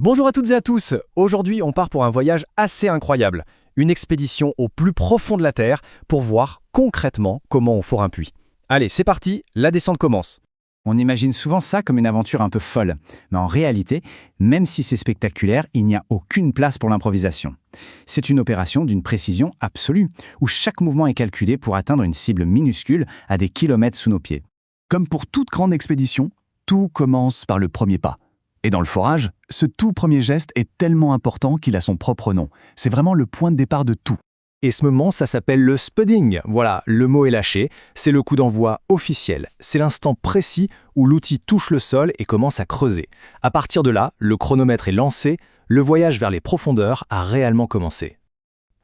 Bonjour à toutes et à tous. Aujourd'hui, on part pour un voyage assez incroyable. Une expédition au plus profond de la Terre pour voir concrètement comment on fore un puits. Allez, c'est parti, la descente commence. On imagine souvent ça comme une aventure un peu folle. Mais en réalité, même si c'est spectaculaire, il n'y a aucune place pour l'improvisation. C'est une opération d'une précision absolue, où chaque mouvement est calculé pour atteindre une cible minuscule à des kilomètres sous nos pieds. Comme pour toute grande expédition, tout commence par le premier pas. Et dans le forage, ce tout premier geste est tellement important qu'il a son propre nom. C'est vraiment le point de départ de tout. Et ce moment, ça s'appelle le spudding. Voilà, le mot est lâché. C'est le coup d'envoi officiel. C'est l'instant précis où l'outil touche le sol et commence à creuser. À partir de là, le chronomètre est lancé, le voyage vers les profondeurs a réellement commencé.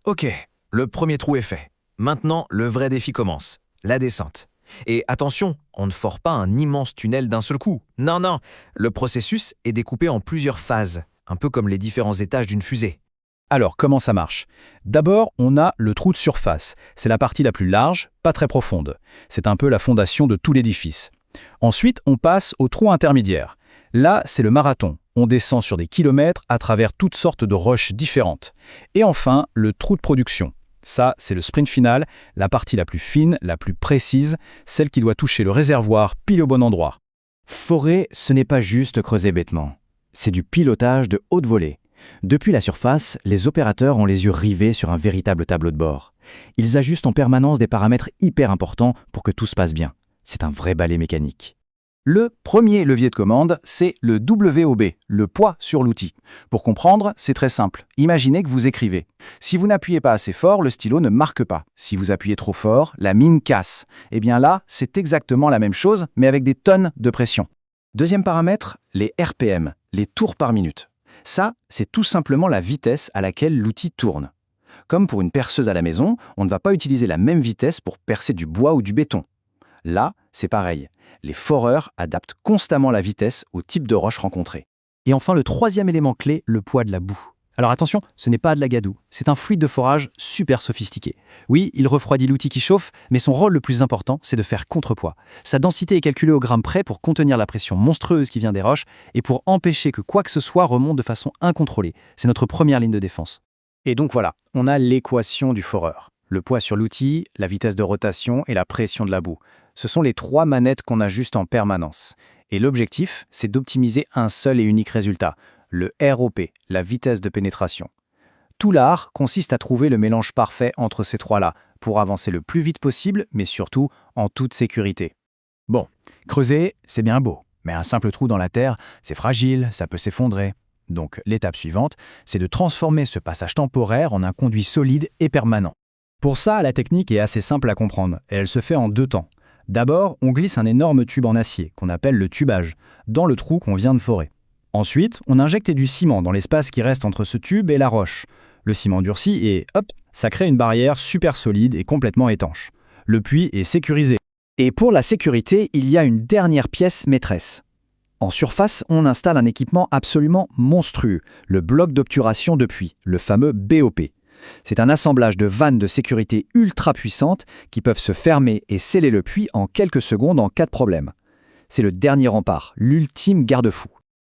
Ok, le premier trou est fait. Maintenant, le vrai défi commence, la descente. Et attention, on ne fore pas un immense tunnel d'un seul coup. Non, le processus est découpé en plusieurs phases, un peu comme les différents étages d'une fusée. Alors, comment ça marche? D'abord, on a le trou de surface. C'est la partie la plus large, pas très profonde. C'est un peu la fondation de tout l'édifice. Ensuite, on passe au trou intermédiaire. Là, c'est le marathon. On descend sur des kilomètres à travers toutes sortes de roches différentes. Et enfin, le trou de production. Ça, c'est le sprint final, la partie la plus fine, la plus précise, celle qui doit toucher le réservoir pile au bon endroit. Forer, ce n'est pas juste creuser bêtement. C'est du pilotage de haute volée. Depuis la surface, les opérateurs ont les yeux rivés sur un véritable tableau de bord. Ils ajustent en permanence des paramètres hyper importants pour que tout se passe bien. C'est un vrai balai mécanique. Le premier levier de commande, c'est le WOB, le poids sur l'outil. Pour comprendre, c'est très simple. Imaginez que vous écrivez. Si vous n'appuyez pas assez fort, le stylo ne marque pas. Si vous appuyez trop fort, la mine casse. Eh bien là, c'est exactement la même chose, mais avec des tonnes de pression. Deuxième paramètre, les RPM, les tours par minute. Ça, c'est tout simplement la vitesse à laquelle l'outil tourne. Comme pour une perceuse à la maison, on ne va pas utiliser la même vitesse pour percer du bois ou du béton. Là, c'est pareil. Les foreurs adaptent constamment la vitesse au type de roche rencontrée. Et enfin, le troisième élément clé, le poids de la boue. Alors attention, ce n'est pas de la gadoue, c'est un fluide de forage super sophistiqué. Oui, il refroidit l'outil qui chauffe, mais son rôle le plus important, c'est de faire contrepoids. Sa densité est calculée au gramme près pour contenir la pression monstrueuse qui vient des roches et pour empêcher que quoi que ce soit remonte de façon incontrôlée. C'est notre première ligne de défense. Et donc voilà, on a l'équation du foreur. Le poids sur l'outil, la vitesse de rotation et la pression de la boue. Ce sont les trois manettes qu'on ajuste en permanence. Et l'objectif, c'est d'optimiser un seul et unique résultat, le ROP, la vitesse de pénétration. Tout l'art consiste à trouver le mélange parfait entre ces trois-là, pour avancer le plus vite possible, mais surtout en toute sécurité. Bon, creuser, c'est bien beau, mais un simple trou dans la terre, c'est fragile, ça peut s'effondrer. Donc l'étape suivante, c'est de transformer ce passage temporaire en un conduit solide et permanent. Pour ça, la technique est assez simple à comprendre, et elle se fait en deux temps. D'abord, on glisse un énorme tube en acier, qu'on appelle le tubage, dans le trou qu'on vient de forer. Ensuite, on injecte du ciment dans l'espace qui reste entre ce tube et la roche. Le ciment durcit et hop, ça crée une barrière super solide et complètement étanche. Le puits est sécurisé. Et pour la sécurité, il y a une dernière pièce maîtresse. En surface, on installe un équipement absolument monstrueux, le bloc d'obturation de puits, le fameux BOP. C'est un assemblage de vannes de sécurité ultra puissantes qui peuvent se fermer et sceller le puits en quelques secondes en cas de problème. C'est le dernier rempart, l'ultime garde-fou.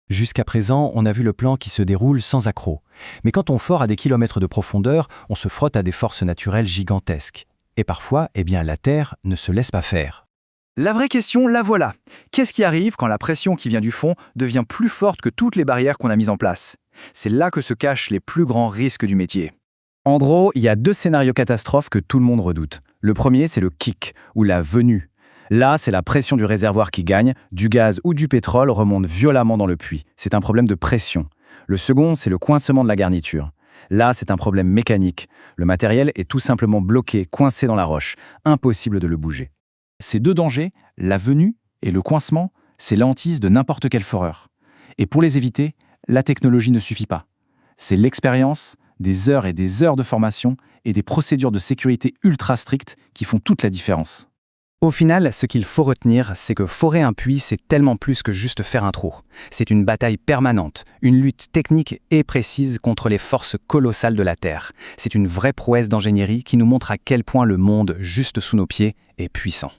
Jusqu'à présent, on a vu le plan qui se déroule sans accroc. Mais quand on fore à des kilomètres de profondeur, on se frotte à des forces naturelles gigantesques. Et parfois, la Terre ne se laisse pas faire. La vraie question, la voilà. Qu'est-ce qui arrive quand la pression qui vient du fond devient plus forte que toutes les barrières qu'on a mises en place? C'est là que se cachent les plus grands risques du métier. En gros, il y a deux scénarios catastrophes que tout le monde redoute. Le premier, c'est le kick, ou la venue. Là, c'est la pression du réservoir qui gagne, du gaz ou du pétrole remonte violemment dans le puits. C'est un problème de pression. Le second, c'est le coincement de la garniture. Là, c'est un problème mécanique. Le matériel est tout simplement bloqué, coincé dans la roche. Impossible de le bouger. Ces deux dangers, la venue et le coincement, c'est l'hantise de n'importe quel foreur. Et pour les éviter, la technologie ne suffit pas. C'est l'expérience, des heures et des heures de formation et des procédures de sécurité ultra strictes qui font toute la différence. Au final, ce qu'il faut retenir, c'est que forer un puits, c'est tellement plus que juste faire un trou. C'est une bataille permanente, une lutte technique et précise contre les forces colossales de la Terre. C'est une vraie prouesse d'ingénierie qui nous montre à quel point le monde, juste sous nos pieds, est puissant.